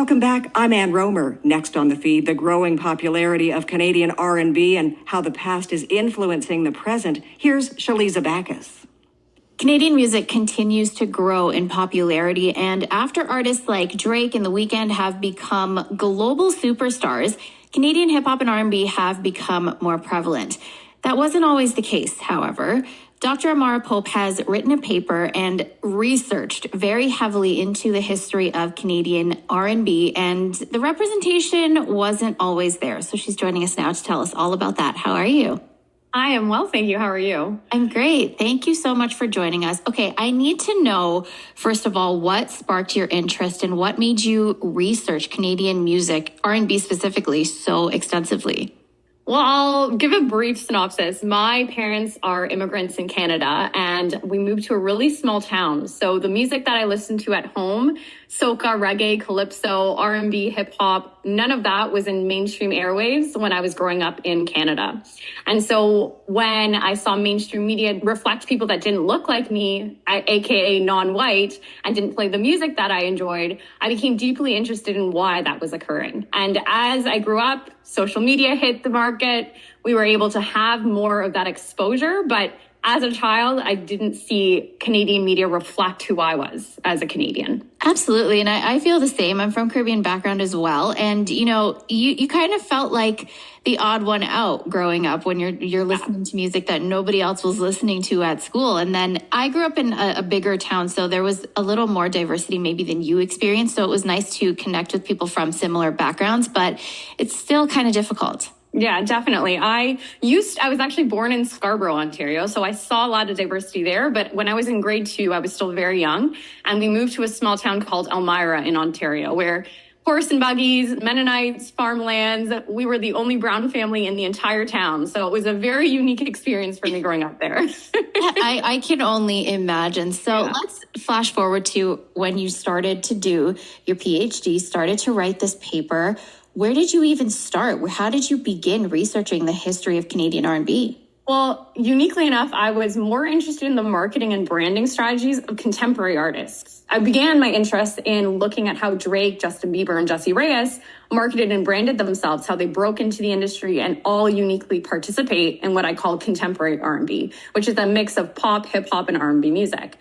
Welcome back. I'm Ann Romer. Next on the feed, the growing popularity of Canadian R&B and how the past is influencing the present. Here's Shaliza Backus. Canadian music continues to grow in popularity, and after artists like Drake and The Weeknd have become global superstars, Canadian hip-hop and R&B have become more prevalent. That wasn't always the case, however. Dr. Amara Pope has written a paper and researched very heavily into the history of Canadian R&B, and the representation wasn't always there. So she's joining us now to tell us all about that. How are you? I am well, thank you. How are you? I'm great. Thank you so much for joining us. Okay, I need to know, first of all, what sparked your interest and what made you research Canadian music, R&B specifically, so extensively? Well, I'll give a brief synopsis. My parents are immigrants in Canada, and we moved to a really small town. So the music that I listened to at home, soca, reggae, calypso, R&B, hip hop, none of that was in mainstream airwaves when I was growing up in Canada. And so when I saw mainstream media reflect people that didn't look like me, aka non-white, and didn't play the music that I enjoyed, I became deeply interested in why that was occurring. And as I grew up, social media hit the market. We were able to have more of that exposure, but as a child, I didn't see Canadian media reflect who I was as a Canadian. Absolutely. And I feel the same. I'm from Caribbean background as well. And, you know, you kind of felt like the odd one out growing up when you're listening to music that nobody else was listening to at school. And then I grew up in a bigger town, so there was a little more diversity maybe than you experienced. So it was nice to connect with people from similar backgrounds, but it's still kind of difficult. Yeah, definitely. I was actually born in Scarborough, Ontario, so I saw a lot of diversity there. But when I was in grade 2, I was still very young, and we moved to a small town called Amara in Ontario, where horse and buggies, Mennonites, farmlands, we were the only brown family in the entire town. So it was a very unique experience for me growing up there. I can only imagine. So Let's flash forward to when you started to do your PhD, started to write this paper. Where did you even start? How did you begin researching the history of Canadian R&B? Well, uniquely enough, I was more interested in the marketing and branding strategies of contemporary artists. I began my interest in looking at how Drake, Justin Bieber, and Jessie Reyes marketed and branded themselves, how they broke into the industry and all uniquely participate in what I call contemporary R&B, which is a mix of pop, hip hop, and R&B music.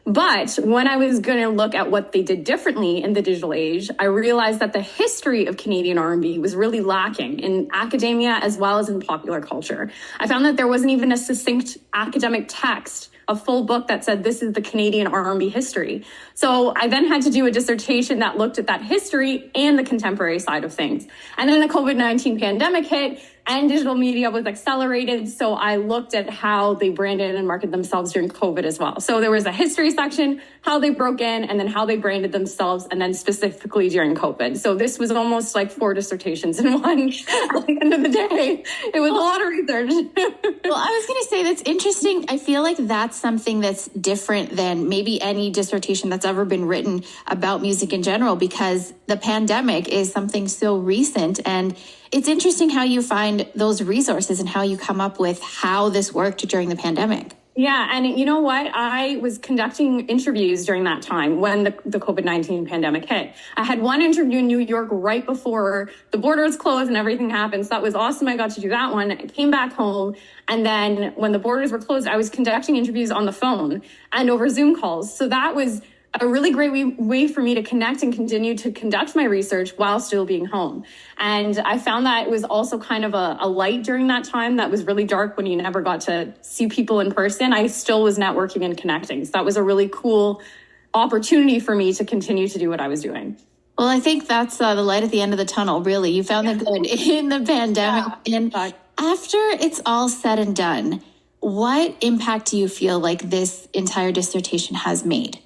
But when I was going to look at what they did differently in the digital age, I realized that the history of Canadian R&B was really lacking in academia as well as in popular culture. I found that there wasn't even a succinct academic text, a full book that said this is the Canadian R&B history. So I then had to do a dissertation that looked at that history and the contemporary side of things. And then the COVID-19 pandemic hit and digital media was accelerated. So I looked at how they branded and marketed themselves during COVID as well. So there was a history section, how they broke in, and then how they branded themselves, and then specifically during COVID. So this was almost like 4 dissertations in one. At the end of the day, it was a lot of research. Well, I was going to say that's interesting. I feel like that's something that's different than maybe any dissertation that's ever been written about music in general, because the pandemic is something so recent, and it's interesting how you find those resources and how you come up with how this worked during the pandemic. Yeah. And you know what? I was conducting interviews during that time when the COVID-19 pandemic hit. I had one interview in New York right before the borders closed and everything happened. So that was awesome. I got to do that one. I came back home. And then when the borders were closed, I was conducting interviews on the phone and over Zoom calls. So that was a really great way for me to connect and continue to conduct my research while still being home. And I found that it was also kind of a light during that time that was really dark when you never got to see people in person. I still was networking and connecting. So that was a really cool opportunity for me to continue to do what I was doing. Well, I think that's the light at the end of the tunnel, really. You found the good in the pandemic. Yeah. And after it's all said and done, what impact do you feel like this entire dissertation has made?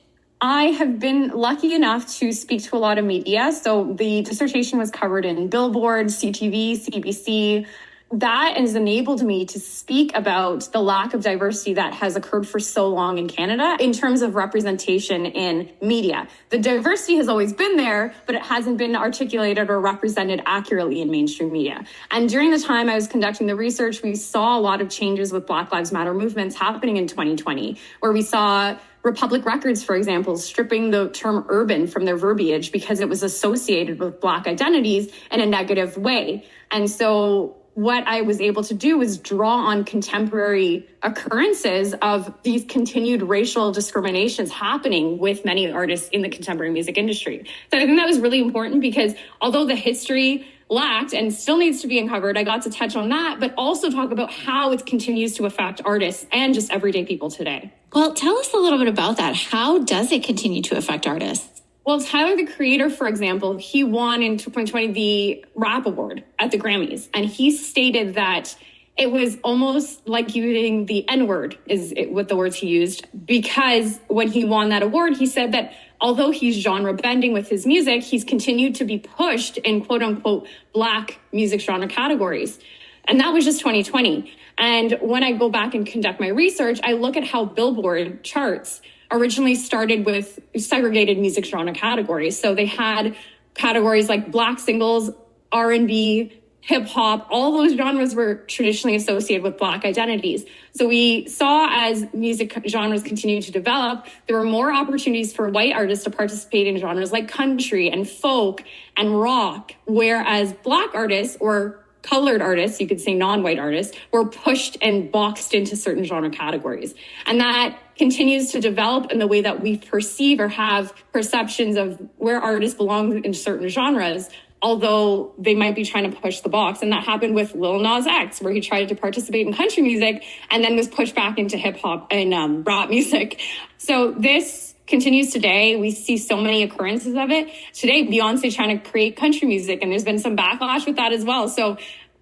I have been lucky enough to speak to a lot of media. So the dissertation was covered in Billboard, CTV, CBC. That has enabled me to speak about the lack of diversity that has occurred for so long in Canada in terms of representation in media. The diversity has always been there, but it hasn't been articulated or represented accurately in mainstream media. And during the time I was conducting the research, we saw a lot of changes with Black Lives Matter movements happening in 2020, where we saw Republic Records, for example, stripping the term urban from their verbiage because it was associated with Black identities in a negative way. And so what I was able to do was draw on contemporary occurrences of these continued racial discriminations happening with many artists in the contemporary music industry. So I think that was really important because although the history lacked and still needs to be uncovered, I got to touch on that, but also talk about how it continues to affect artists and just everyday people today. Well, tell us a little bit about that. How does it continue to affect artists? Well, Tyler, the Creator, for example, he won in 2020 the Rap Award at the Grammys. And he stated that it was almost like using the N-word is what the words he used, because when he won that award, he said that although he's genre bending with his music, he's continued to be pushed in quote unquote Black music genre categories. And that was just 2020. And when I go back and conduct my research, I look at how Billboard charts originally started with segregated music genre categories. So they had categories like Black singles, R&B, hip hop, all those genres were traditionally associated with Black identities. So we saw as music genres continued to develop, there were more opportunities for white artists to participate in genres like country and folk and rock, whereas Black artists or colored artists, you could say non-white artists, were pushed and boxed into certain genre categories. And that continues to develop in the way that we perceive or have perceptions of where artists belong in certain genres, although they might be trying to push the box. And that happened with Lil Nas X, where he tried to participate in country music and then was pushed back into hip hop and rap music. So this continues today. We see so many occurrences of it. Today, Beyonce's trying to create country music, and there's been some backlash with that as well. So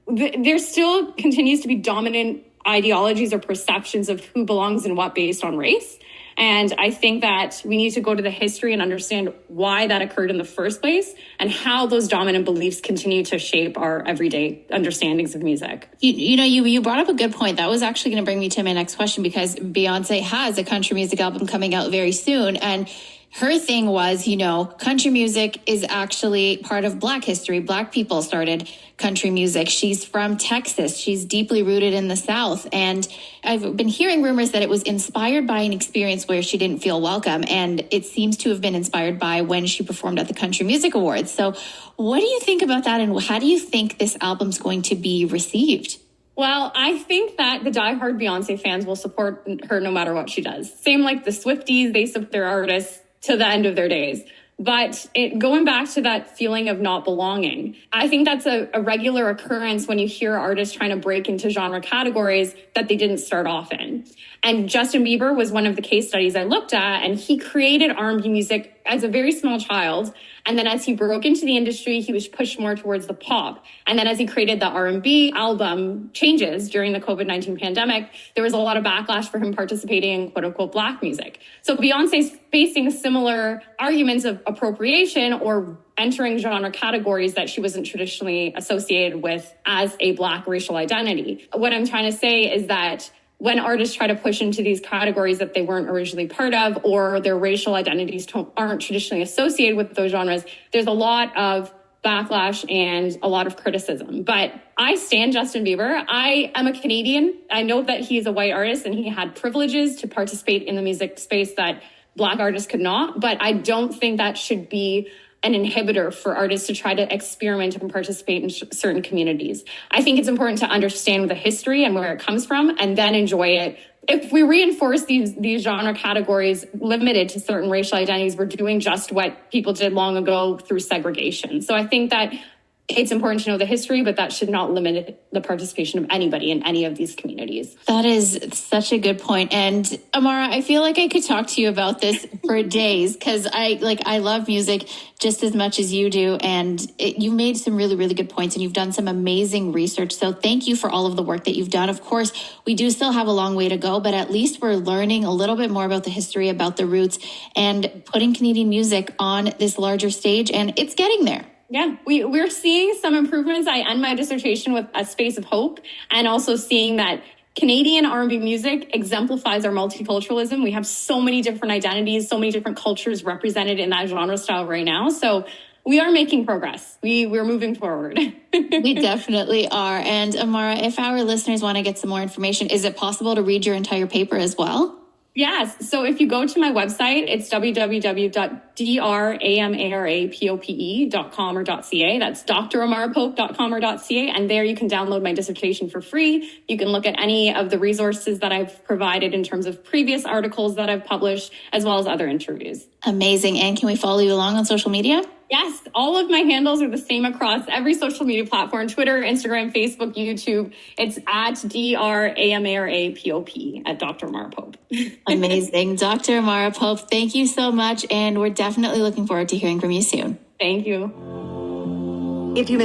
there still continues to be dominant ideologies or perceptions of who belongs in what based on race. And I think that we need to go to the history and understand why that occurred in the first place and how those dominant beliefs continue to shape our everyday understandings of music. You brought up a good point. That was actually going to bring me to my next question, because Beyonce has a country music album coming out very soon. And her thing was, country music is actually part of Black history. Black people started country music. She's from Texas. She's deeply rooted in the South. And I've been hearing rumors that it was inspired by an experience where she didn't feel welcome. And it seems to have been inspired by when she performed at the Country Music Awards. So what do you think about that? And how do you think this album's going to be received? Well, I think that the diehard Beyonce fans will support her no matter what she does. Same like the Swifties, they support their artists to the end of their days. But going back to that feeling of not belonging, I think that's a regular occurrence when you hear artists trying to break into genre categories that they didn't start off in. And Justin Bieber was one of the case studies I looked at, and he created R&B music as a very small child. And then as he broke into the industry, he was pushed more towards the pop. And then as he created the R&B album Changes during the COVID-19 pandemic, there was a lot of backlash for him participating in quote unquote Black music. So Beyonce's facing similar arguments of appropriation or entering genre categories that she wasn't traditionally associated with as a Black racial identity. What I'm trying to say is that when artists try to push into these categories that they weren't originally part of, or their racial identities aren't traditionally associated with those genres, there's a lot of backlash and a lot of criticism. But I stan Justin Bieber. I am a Canadian. I know that he's a white artist and he had privileges to participate in the music space that Black artists could not. But I don't think that should be an inhibitor for artists to try to experiment and participate in certain communities. I think it's important to understand the history and where it comes from and then enjoy it. If we reinforce these genre categories limited to certain racial identities, we're doing just what people did long ago through segregation. So I think that it's important to know the history, but that should not limit the participation of anybody in any of these communities. That is such a good point. And Amara, I feel like I could talk to you about this for days, because I love music just as much as you do. And you made some really, really good points, and you've done some amazing research. So thank you for all of the work that you've done. Of course, we do still have a long way to go, but at least we're learning a little bit more about the history, about the roots, and putting Canadian music on this larger stage. And it's getting there. Yeah, we're seeing some improvements. I end my dissertation with a space of hope, and also seeing that Canadian R&B music exemplifies our multiculturalism. We have so many different identities, so many different cultures represented in that genre style right now. So we are making progress. We're moving forward. We definitely are. And Amara, if our listeners want to get some more information, is it possible to read your entire paper as well? Yes. So if you go to my website, it's www.dramarapope.com or .ca. That's dramarapope.com or .ca. And there you can download my dissertation for free. You can look at any of the resources that I've provided in terms of previous articles that I've published, as well as other interviews. Amazing. And can we follow you along on social media? Yes, all of my handles are the same across every social media platform, Twitter, Instagram, Facebook, YouTube. It's at DRAMARAPOP at Dr. Amara Pope. Amazing. Dr. Amara Pope, thank you so much. And we're definitely looking forward to hearing from you soon. Thank you. If you